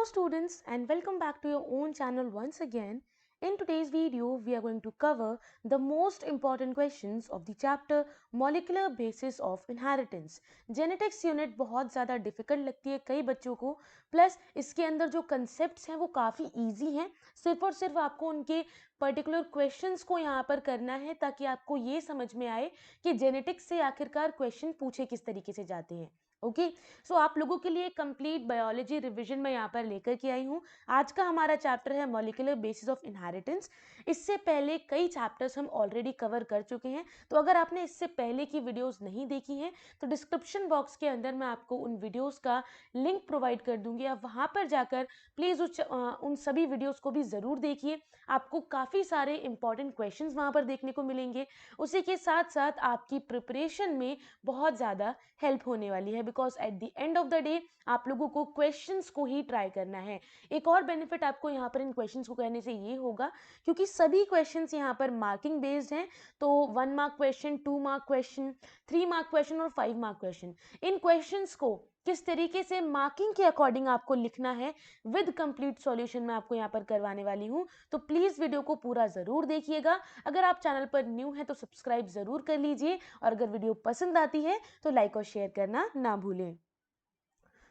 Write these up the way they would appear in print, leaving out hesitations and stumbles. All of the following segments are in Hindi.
Hello students and welcome back to your own channel once again. In today's video, we are going to cover the most important questions of the chapter Molecular Basis of Inheritance. Genetics unit बहुत ज़्यादा difficult लगती है कई बच्चों को, प्लस इसके अंदर जो concepts हैं वो काफ़ी easy हैं, सिर्फ और सिर्फ आपको उनके पर्टिकुलर क्वेश्चंस को यहाँ पर करना है ताकि आपको ये समझ में आए कि जेनेटिक्स से आखिरकार क्वेश्चन पूछे किस तरीके से जाते हैं. ओके सो आप लोगों के लिए कंप्लीट बायोलॉजी रिवीजन मैं यहाँ पर लेकर के आई हूँ. आज का हमारा चैप्टर है मॉलिक्यूलर बेसिस ऑफ इनहेरिटेंस. इससे पहले कई चैप्टर्स हम ऑलरेडी कवर कर चुके हैं, तो अगर आपने इससे पहले की वीडियोस नहीं देखी हैं तो डिस्क्रिप्शन बॉक्स के अंदर मैं आपको उन वीडियोस का लिंक प्रोवाइड कर दूंगी. आप वहाँ पर जाकर प्लीज़ उन सभी वीडियोस को भी ज़रूर देखिए. आपको काफ़ी सारे इंपॉर्टेंट क्वेश्चंस वहाँ पर देखने को मिलेंगे. उसी के साथ साथ आपकी प्रिपरेशन में बहुत ज़्यादा हेल्प होने वाली है, because at the end of the day आप लोगों को क्वेश्चंस को ही ट्राई करना है. एक और बेनिफिट आपको यहाँ पर इन क्वेश्चंस को करने से ये होगा क्योंकि सभी क्वेश्चंस यहाँ पर मार्किंग बेस्ड हैं, तो 1 mark question, 2 mark question, 3 mark question और 5 मार्क क्वेश्चन, इन क्वेश्चंस को किस तरीके से मार्किंग के अकॉर्डिंग आपको लिखना है विद कंप्लीट सॉल्यूशन मैं आपको यहाँ पर करवाने वाली हूँ. तो प्लीज़ वीडियो को पूरा ज़रूर देखिएगा. अगर आप चैनल पर न्यू हैं तो सब्सक्राइब ज़रूर कर लीजिए और अगर वीडियो पसंद आती है तो लाइक और शेयर करना ना भूलें.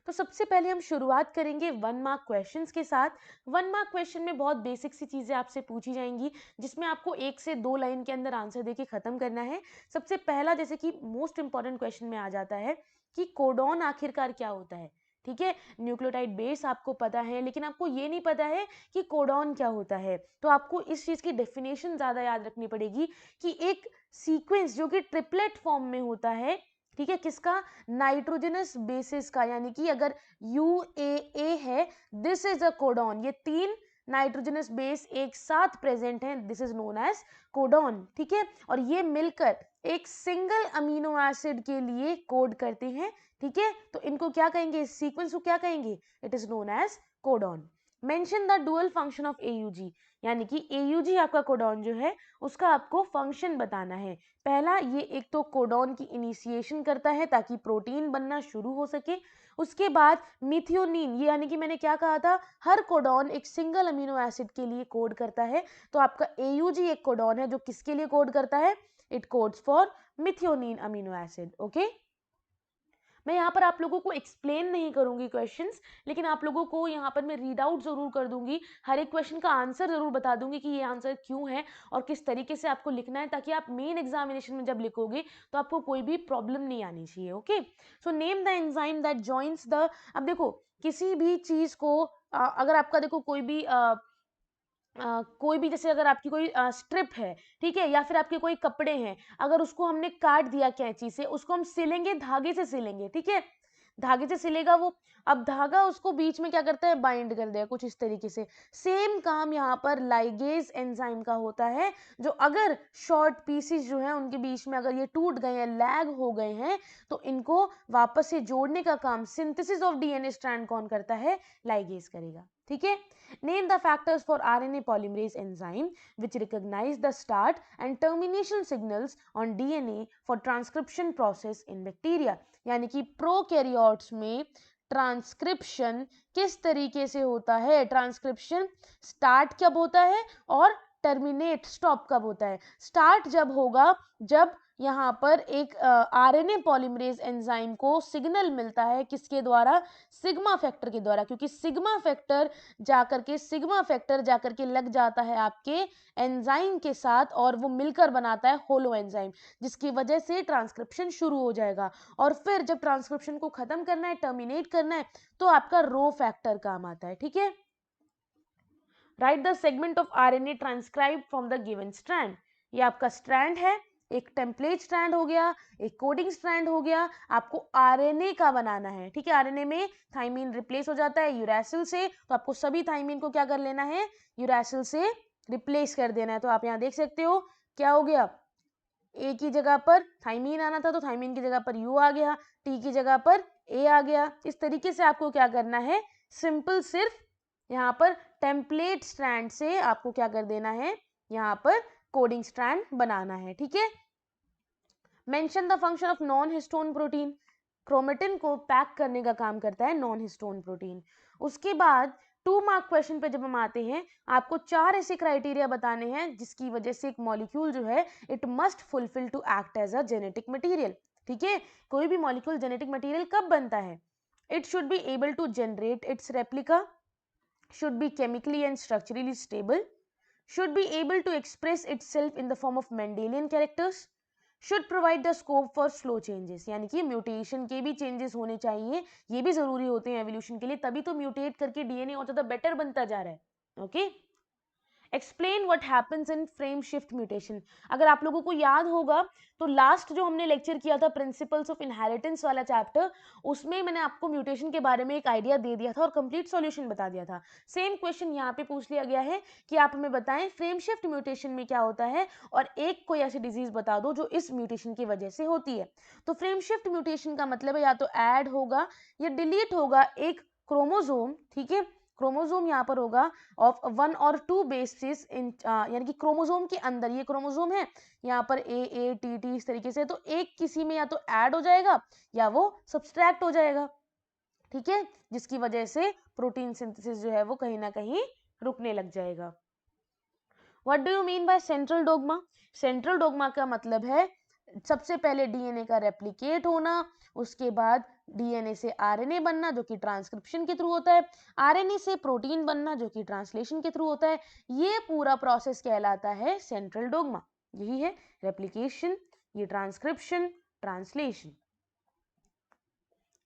तो सबसे पहले हम शुरुआत करेंगे 1 मार्क क्वेश्चंस के साथ. 1 मार्क क्वेश्चन में बहुत बेसिक सी चीज़ें आपसे पूछी जाएंगी जिसमें आपको 1 से 2 लाइन के अंदर आंसर देके ख़त्म करना है. सबसे पहला जैसे कि मोस्ट इंपॉर्टेंट क्वेश्चन में आ जाता है कि कोडॉन आखिरकार क्या होता है. ठीक है, न्यूक्लियोटाइड बेस आपको पता है लेकिन आपको ये नहीं पता है कि कोडॉन क्या होता है. तो आपको इस चीज़ की डेफिनेशन ज़्यादा याद रखनी पड़ेगी कि एक सीक्वेंस जो कि ट्रिपलेट फॉर्म में होता है, ठीक है, किसका, नाइट्रोजनस बेसिस का, यानी कि अगर UAA है, दिस इज अ कोडॉन. ये 3 नाइट्रोजनस बेस एक साथ प्रेजेंट हैं, this is known as codon. ठीक है, और ये मिलकर एक सिंगल अमीनो एसिड के लिए कोड करते हैं. ठीक है, तो इनको क्या कहेंगे, इस सीक्वेंस को क्या कहेंगे, it is known as codon. Mention the dual function of AUG, यानी कि AUG आपका कोडॉन जो है उसका आपको फंक्शन बताना है. पहला, ये एक तो कोडॉन की इनिशिएशन करता है ताकि प्रोटीन बनना शुरू हो सके. उसके बाद मिथियोनिन, ये यानी कि मैंने क्या कहा था, हर कोडॉन एक सिंगल अमीनो एसिड के लिए कोड करता है. तो आपका AUG एक कोडॉन है जो किसके लिए कोड करता है, it codes for methionine amino acid. Okay, मैं यहाँ पर आप लोगों को एक्सप्लेन नहीं करूंगी क्वेश्चंस, लेकिन आप लोगों को यहाँ पर मैं रीड आउट जरूर कर दूंगी, हर एक क्वेश्चन का आंसर जरूर बता दूंगी कि ये आंसर क्यों है और किस तरीके से आपको लिखना है, ताकि आप मेन एग्जामिनेशन में जब लिखोगे तो आपको कोई भी प्रॉब्लम नहीं आनी चाहिए. Okay, so name the enzyme that joins the. अब देखो किसी भी चीज को अगर आपका देखो कोई भी जैसे अगर आपकी कोई स्ट्रिप है, ठीक है, या फिर आपके कोई कपड़े हैं, अगर उसको हमने काट दिया कैंची से, उसको हम सिलेंगे, धागे से सिलेंगे. ठीक है, धागे से सिलेगा वो, अब धागा उसको बीच में क्या करता है, बाइंड कर देगा कुछ इस तरीके से. सेम काम यहाँ पर लाइगेज एंजाइम का होता है, जो अगर शॉर्ट पीसेस जो है उनके बीच में अगर ये टूट गए हैं, लैग हो गए हैं, तो इनको वापस से जोड़ने का काम सिंथेसिस ऑफ DNA स्ट्रैंड कौन करता है, लाइगेज करेगा. ठीक है, name the factors for RNA polymerase enzyme which recognize the start and termination signals on DNA for transcription process in bacteria. यानी कि प्रोकैरियोट्स में ट्रांसक्रिप्शन किस तरीके से होता है, ट्रांसक्रिप्शन स्टार्ट कब होता है और टर्मिनेट स्टॉप कब होता है. स्टार्ट जब होगा जब यहाँ पर एक RNA पॉलीमरेज एंजाइम को सिग्नल मिलता है, किसके द्वारा, सिग्मा फैक्टर के द्वारा, क्योंकि सिग्मा फैक्टर जाकर के लग जाता है आपके एंजाइम के साथ और वो मिलकर बनाता है होलो एंजाइम, जिसकी वजह से ट्रांसक्रिप्शन शुरू हो जाएगा. और फिर जब ट्रांसक्रिप्शन को खत्म करना है, टर्मिनेट करना है, तो आपका रो फैक्टर काम आता है. ठीक है, right the segment of RNA transcribe from the given strand. ये आपका स्ट्रैंड है, एक टेम्पलेट स्ट्रैंड हो गया, एक कोडिंग स्ट्रैंड हो गया, आपको RNA का बनाना है. ठीक है, RNA में थाइमीन रिप्लेस हो जाता है यूरैसिल से, तो आपको सभी थाइमीन को क्या कर लेना है, यूरैसिल से रिप्लेस कर देना है. तो आप यहाँ देख सकते हो क्या हो गया, ए की जगह पर थाइमीन आना था तो थाइमीन की जगह पर यू आ गया, टी की जगह पर ए आ गया. इस तरीके से आपको क्या करना है, सिंपल सिर्फ यहाँ पर टेम्पलेट स्ट्रैंड से आपको क्या कर देना है, यहाँ पर कोडिंग स्ट्रैंड बनाना है. ठीक है, mention the function of non histone protein. Chromatin को पैक करने का काम करता है नॉन हिस्टोन प्रोटीन। उसके बाद 2 मार्क क्वेश्चन पे जब हम आते हैं, आपको 4 ऐसे क्राइटेरिया बताने हैं जिसकी वजह से एक मॉलिक्यूल जो है it must fulfil to act as a genetic material. ठीक है, कोई भी मॉलिक्यूल जेनेटिक मटेरियल कब बनता है? It should be able to generate its replica, should be chemically and structurally stable, should be able to express itself in the form of Mendelian characters, should provide the scope for slow changes, यानी कि म्यूटेशन के भी चेंजेस होने चाहिए, ये भी जरूरी होते हैं एवोल्यूशन के लिए, तभी तो म्यूटेट करके डीएनए और ज़्यादा बेटर बनता जा रहा है। Okay, explain what happens in frame shift mutation. अगर आप लोगों को याद होगा तो लास्ट जो हमने लेक्चर किया था प्रिंसिपल्स ऑफ इनहेरिटेंस वाला चैप्टर, उसमें मैंने आपको म्यूटेशन के बारे में एक आइडिया दे दिया था और कंप्लीट सॉल्यूशन बता दिया था। सेम क्वेश्चन यहाँ पे पूछ लिया गया है कि आप हमें बताएं फ्रेम शिफ्ट म्यूटेशन में क्या होता है और एक कोई ऐसी डिजीज बता दो जो इस म्यूटेशन की वजह से होती है। तो फ्रेम शिफ्ट म्यूटेशन का मतलब है या तो ऐड होगा या डिलीट होगा एक क्रोमोसोम। ठीक है, क्रोमोसोम यहाँ पर होगा ऑफ 1 और 2 बेसिस इन, यानी कि क्रोमोसोम के अंदर, ये क्रोमोसोम है यहाँ पर ए टी टी इस तरीके से, तो एक किसी में या तो ऐड हो जाएगा या वो सब्सट्रैक्ट हो जाएगा। ठीक है, जिसकी वजह से प्रोटीन सिंथेसिस जो है वो कहीं ना कहीं रुकने लग जाएगा। What do you mean by central dogma? Central dogma का मतलब है सबसे पहले डीएनए का रेप्लिकेट होना, उसके बाद डीएनए से आरएनए बनना जो कि ट्रांसक्रिप्शन के थ्रू होता है, आरएनए से प्रोटीन बनना जो कि ट्रांसलेशन के थ्रू होता है। ये पूरा प्रोसेस कहलाता है सेंट्रल डोग्मा। यही है रेप्लिकेशन, ये transcription, translation.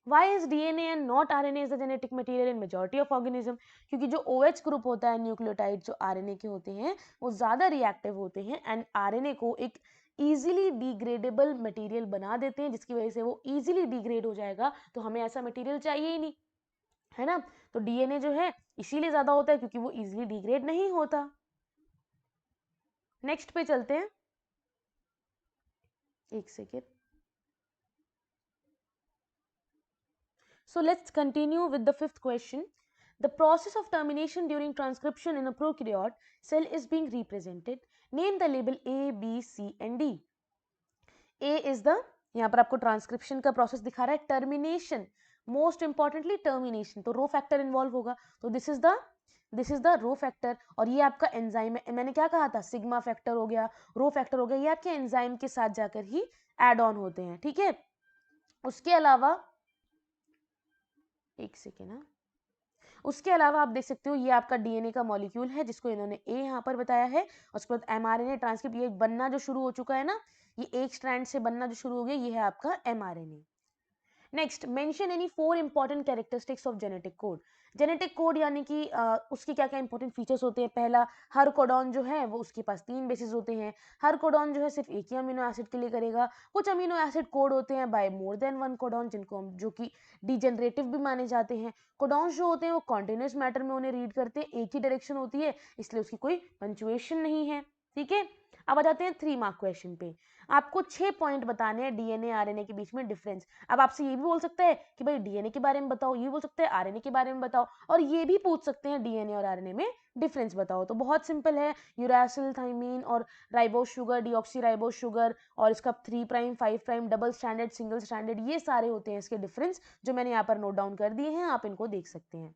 Why is DNA and not RNA is the genetic material in majority of organism? क्योंकि जो OH ग्रुप होता है न्यूक्लियोटाइड जो RNA के होते हैं वो ज़्यादा रिएक्टिव होते हैं एंड RNA को एक इजीली डिग्रेडेबल मटेरियल बना देते हैं, जिसकी वजह से वो इजीली डिग्रेड हो जाएगा। तो हमें ऐसा मटेरियल चाहिए ही नहीं, है ना। तो DNA जो है इसीलिए ज़्यादा होता है क्योंकि वो इजीली डिग्रेड नहीं होता। नेक्स्ट पे चलते हैं, एक second. So let's continue with the 5th question. The process of termination during transcription in a prokaryote cell is being represented. Name the label A, B, C and D. A is the, यहाँ पर आपको ट्रांसक्रिप्शन का प्रोसेस दिखा रहा है, टर्मिनेशन, मोस्ट इंपॉर्टेंटली टर्मिनेशन, तो रो फैक्टर इन्वॉल्व होगा, तो this is the rho factor. और ये आपका एंजाइम है, मैंने क्या कहा था, सिग्मा फैक्टर हो गया, रो फैक्टर हो गया, ये आपके एंजाइम के साथ जाकर ही एड ऑन होते हैं। ठीक है, उसके अलावा एक सेकेंड ना, उसके अलावा आप देख सकते हो ये आपका डीएनए का मॉलिक्यूल है जिसको इन्होंने ए यहाँ पर बताया है। उसके बाद एमआरएनए ट्रांसक्रिप्ट, ये बनना जो शुरू हो चुका है ना, ये एक स्ट्रैंड से बनना जो शुरू हो गया, ये है आपका mRNA. Next, mention any 4 important characteristics of genetic code. Genetic code यानी कि उसके क्या क्या इंपॉर्टेंट फीचर्स होते हैं। पहला, हर कोडॉन जो है वो उसके पास 3 बेसिस होते हैं। हर कोडॉन जो है सिर्फ एक ही अमीनो एसिड के लिए करेगा। कुछ अमीनो एसिड कोड होते हैं बाय मोर देन 1 कोडॉन, जिनको हम जो कि डिजेनरेटिव भी माने जाते हैं। कोडॉन्स जो होते हैं वो कॉन्टिन्यूस मैटर में उन्हें रीड करते हैं, एक ही डायरेक्शन होती है, इसलिए उसकी कोई पंचुएशन नहीं है। ठीक है, अब आ जाते हैं 3 मार्क क्वेश्चन पे। आपको 6 पॉइंट बताने हैं डीएनए आरएनए के बीच में डिफरेंस। अब आपसे ये भी बोल सकता है कि भाई डीएनए के बारे में बताओ, ये बोल सकते हैं आरएनए के बारे में बताओ, और ये भी पूछ सकते हैं डीएनए और आरएनए में डिफरेंस बताओ। तो बहुत सिंपल है, यूरासिल थाइमीन और ribose sugar, deoxy ribose sugar, और इसका 3 prime 5 prime double standard single standard, ये सारे होते हैं इसके डिफरेंस, जो मैंने यहाँ पर नोट डाउन कर दिए हैं, आप इनको देख सकते हैं।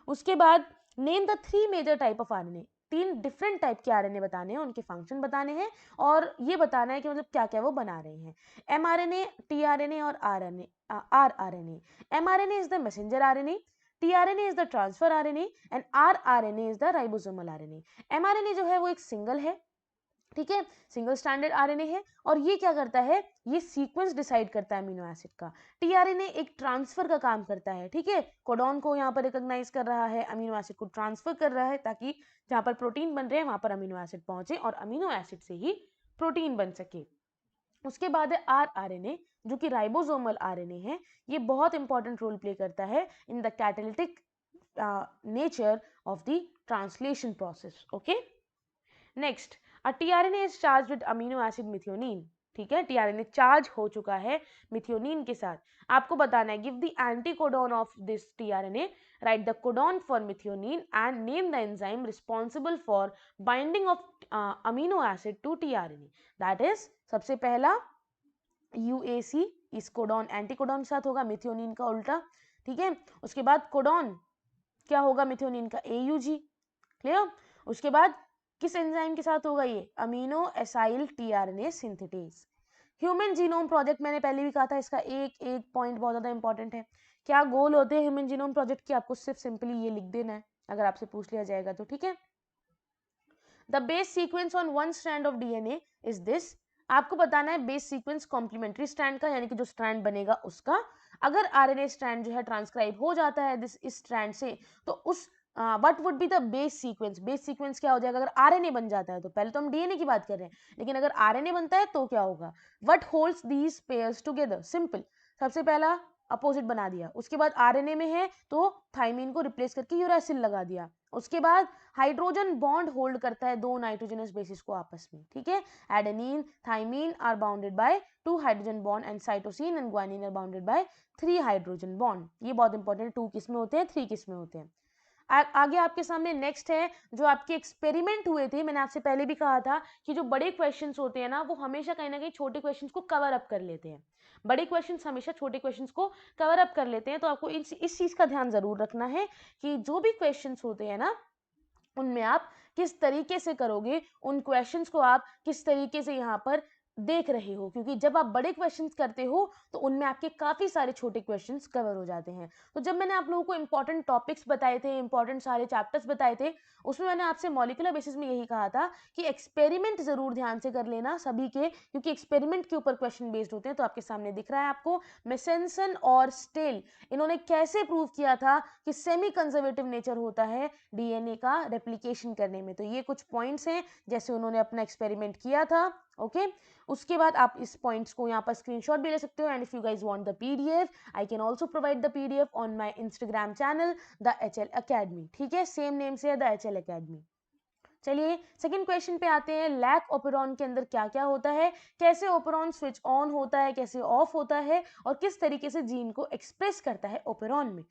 उसके बाद name the 3 major type of RNA. 3 different type के आरएनए बताने हैं, उनके फंक्शन बताने हैं और ये बताना है कि मतलब क्या क्या वो बना रहे हैं। एमआरएनए, टीआरएनए और RNA, rRNA. MRNA is the messenger RNA, tRNA is the transfer RNA and rRNA is the ribosomal RNA. MRNA जो है वो एक सिंगल है, ठीक है, सिंगल स्टैंडर्ड आरएनए है, और ये क्या करता है, ये सीक्वेंस डिसाइड करता है अमीनो एसिड का। टीआरएनए एक ट्रांसफर का काम करता है, ठीक है, कोडॉन को यहाँ पर रिकॉग्नाइज कर रहा है, अमीनो एसिड को ट्रांसफर कर रहा है ताकि जहाँ पर प्रोटीन बन रहे हैं वहां पर अमीनो एसिड पहुंचे और अमीनो एसिड से ही प्रोटीन बन सके। उसके बाद है आरआरएनए जो कि राइबोसोमल आरएनए है। ये बहुत इंपॉर्टेंट रोल प्ले करता है in the catalytic nature of the translation process. Okay, next, tRNA is charge with amino acid methionine. ठीक है, टीआरएनए चार्ज हो चुका है मिथियोनिन के साथ। आपको बताना है give the anti codon of this tRNA, right the codon for methionine and name the enzyme responsible for binding of amino acid to tRNA. That is सबसे पहला यूएसी, इस कोडॉन एंटीकोडॉन के साथ होगा, मिथियोनिन का उल्टा, ठीक है। उसके बाद कोडॉन क्या होगा, मिथियोनिन का AUG, क्लियर। उसके बाद किस एंजाइम के साथ होगा ये, amino acyl tRNA synthetase. Human genome project मैंने पहले भी कहा था, इसका एक एक पॉइंट बहुत ज्यादा इंपॉर्टेंट है। क्या गोल होते हैं ह्यूमन जीनोम प्रोजेक्ट के, आपको सिर्फ सिंपली ये लिख देना है अगर आपसे पूछ लिया जाएगा तो, ठीक है। The base sequence on one strand of DNA is this, आपको बताना है बेस सीक्वेंस कॉम्प्लीमेंट्री स्ट्रैंड का, यानी कि जो स्ट्रैंड बनेगा उसका। अगर आरएनए स्ट्रैंड जो है ट्रांसक्राइब हो जाता है इस स्ट्रैंड से, तो उस what would be the base sequence, base sequence क्या हो जाएगा अगर आरएनए बन जाता है तो। पहले तो हम डीएनए की बात कर रहे हैं, लेकिन अगर आरएनए बनता है तो क्या होगा, what holds these pairs together, simple, सबसे पहला अपोजिट बना दिया। उसके बाद आरएनए में है तो थाइमीन को रिप्लेस करके यूरासिल लगा दिया। उसके बाद हाइड्रोजन बॉन्ड होल्ड करता है दो नाइट्रोजनस बेसिस को आपस में, ठीक है। Adenine thymine are bounded by 2 hydrogen bond and cytosine and guanine are bounded by 3 hydrogen bond. ये बहुत इंपॉर्टेंट है, 2 किस में होते हैं, 3 किस में होते हैं। आगे आपके सामने नेक्स्ट है जो आपके एक्सपेरिमेंट हुए थे। मैंने आपसे पहले भी कहा था कि जो बड़े क्वेश्चंस होते हैं ना, वो हमेशा कहीं ना कहीं छोटे क्वेश्चंस को कवर अप कर लेते हैं। बड़े क्वेश्चंस हमेशा छोटे क्वेश्चंस को कवर अप कर लेते हैं, तो आपको इस चीज का ध्यान जरूर रखना है कि जो भी क्वेश्चंस होते हैं ना, उनमें आप किस तरीके से करोगे, उन क्वेश्चंस को आप किस तरीके से यहाँ पर देख रहे हो, क्योंकि जब आप बड़े क्वेश्चंस करते हो तो उनमें आपके काफी सारे छोटे क्वेश्चंस कवर हो जाते हैं। तो जब मैंने आप लोगों को इंपॉर्टेंट टॉपिक्स बताए थे, इंपॉर्टेंट सारे चैप्टर्स बताए थे, उसमें मैंने आपसे मॉलिक्यूलर बेसिस में यही कहा था कि एक्सपेरिमेंट जरूर ध्यान से कर लेना सभी के, क्योंकि एक्सपेरिमेंट के ऊपर क्वेश्चन बेस्ड होते हैं। तो आपके सामने दिख रहा है आपको मेसेंसन और स्टेल, इन्होंने कैसे प्रूव किया था कि सेमी कंजर्वेटिव नेचर होता है डीएनए का रेप्लिकेशन करने में। तो ये कुछ पॉइंट्स हैं जैसे उन्होंने अपना एक्सपेरिमेंट किया था, ओके। उसके बाद आप इस पॉइंट्स को यहाँ पर स्क्रीनशॉट भी ले सकते हो, and if you guys want the PDF, I can also provide the PDF on my Instagram channel the HL academy, ठीक है, सेम नेम से है द एचएल एकेडमी। चलिए सेकंड क्वेश्चन पे आते हैं। लैक ओपेरॉन के अंदर क्या क्या होता है, कैसे ओपेरॉन स्विच ऑन होता है, कैसे ऑफ होता है, और किस तरीके से जीन को एक्सप्रेस करता है ओपेरॉन में।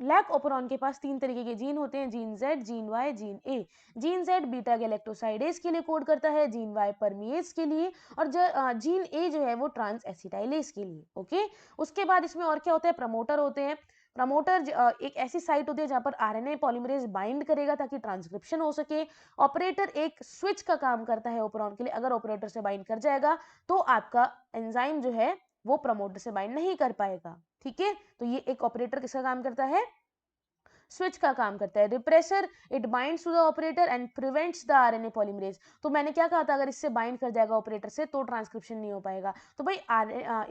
लैक ओपेरॉन के पास 3 तरीके के जीन होते हैं, gene Z, gene Y, gene A। Gene Z beta galactosidase के लिए कोड करता है, जीन Y परमिएज के लिए, और जीन A जो है वो ट्रांस एसिटाइलेज के लिए, ओके। उसके बाद इसमें और क्या होता है, प्रमोटर होते हैं। प्रमोटर एक ऐसी साइट होती है जहां पर आरएनए पॉलीमरेज बाइंड करेगा ताकि ट्रांसक्रिप्शन हो सके। ऑपरेटर एक स्विच का काम करता है ओपेरॉन के लिए, अगर ऑपरेटर से बाइंड कर जाएगा तो आपका एंजाइम जो है वो प्रमोटर से बाइंड नहीं कर पाएगा, ठीक है। तो ये एक ऑपरेटर किसका काम करता है, स्विच का काम करता है। Repressor it binds to the operator and prevents the RNA polymerase. तो मैंने क्या कहा था, अगर इससे बाइंड कर जाएगा ऑपरेटर से तो ट्रांसक्रिप्शन नहीं हो पाएगा। तो भाई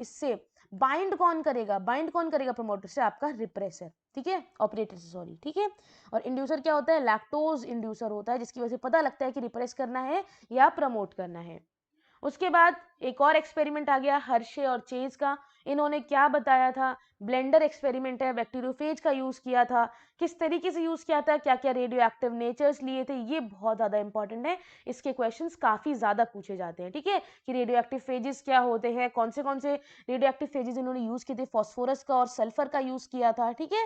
इससे बाइंड कौन करेगा, बाइंड कौन करेगा प्रमोटर से, आपका रिप्रेसर, ठीक है, ऑपरेटर से, सॉरी, ठीक है। और इंड्यूसर क्या होता है, लैक्टोज इंड्यूसर होता है, जिसकी वजह से पता लगता है कि रिप्रेस करना है या प्रमोट करना है। उसके बाद एक और एक्सपेरिमेंट आ गया हर्शे और चेज का। इन्होंने क्या बताया था, ब्लेंडर एक्सपेरिमेंट है, बैक्टीरियोफेज का यूज किया था, किस तरीके से यूज किया था, क्या क्या रेडियो एक्टिव नेचर्स लिए थे, ये बहुत ज्यादा इंपॉर्टेंट है। इसके क्वेश्चंस काफी ज्यादा पूछे जाते हैं, ठीक है, कि रेडियो एक्टिव फेजेस क्या होते हैं, कौन से रेडियो एक्टिव फेजेस इन्होंने यूज किए थे, फॉस्फोरस का और सल्फर का यूज किया था, ठीक है।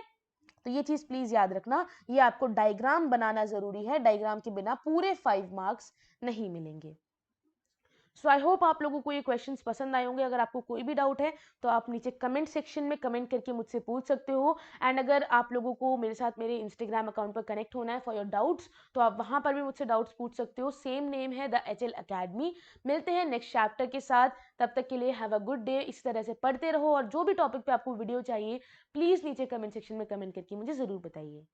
तो ये चीज प्लीज याद रखना, ये आपको डायग्राम बनाना जरूरी है, डायग्राम के बिना पूरे 5 मार्क्स नहीं मिलेंगे। सो आई होप आप लोगों को ये क्वेश्चंस पसंद आए होंगे। अगर आपको कोई भी डाउट है तो आप नीचे कमेंट सेक्शन में कमेंट करके मुझसे पूछ सकते हो, एंड अगर आप लोगों को मेरे साथ मेरे इंस्टाग्राम अकाउंट पर कनेक्ट होना है फॉर योर डाउट्स, तो आप वहां पर भी मुझसे डाउट्स पूछ सकते हो। सेम नेम है द एचएल एकेडमी। मिलते हैं नेक्स्ट चैप्टर के साथ, तब तक के लिए हैव अ गुड डे। इस तरह से पढ़ते रहो, और जो भी टॉपिक पे आपको वीडियो चाहिए प्लीज नीचे कमेंट सेक्शन में कमेंट करके मुझे जरूर बताइए।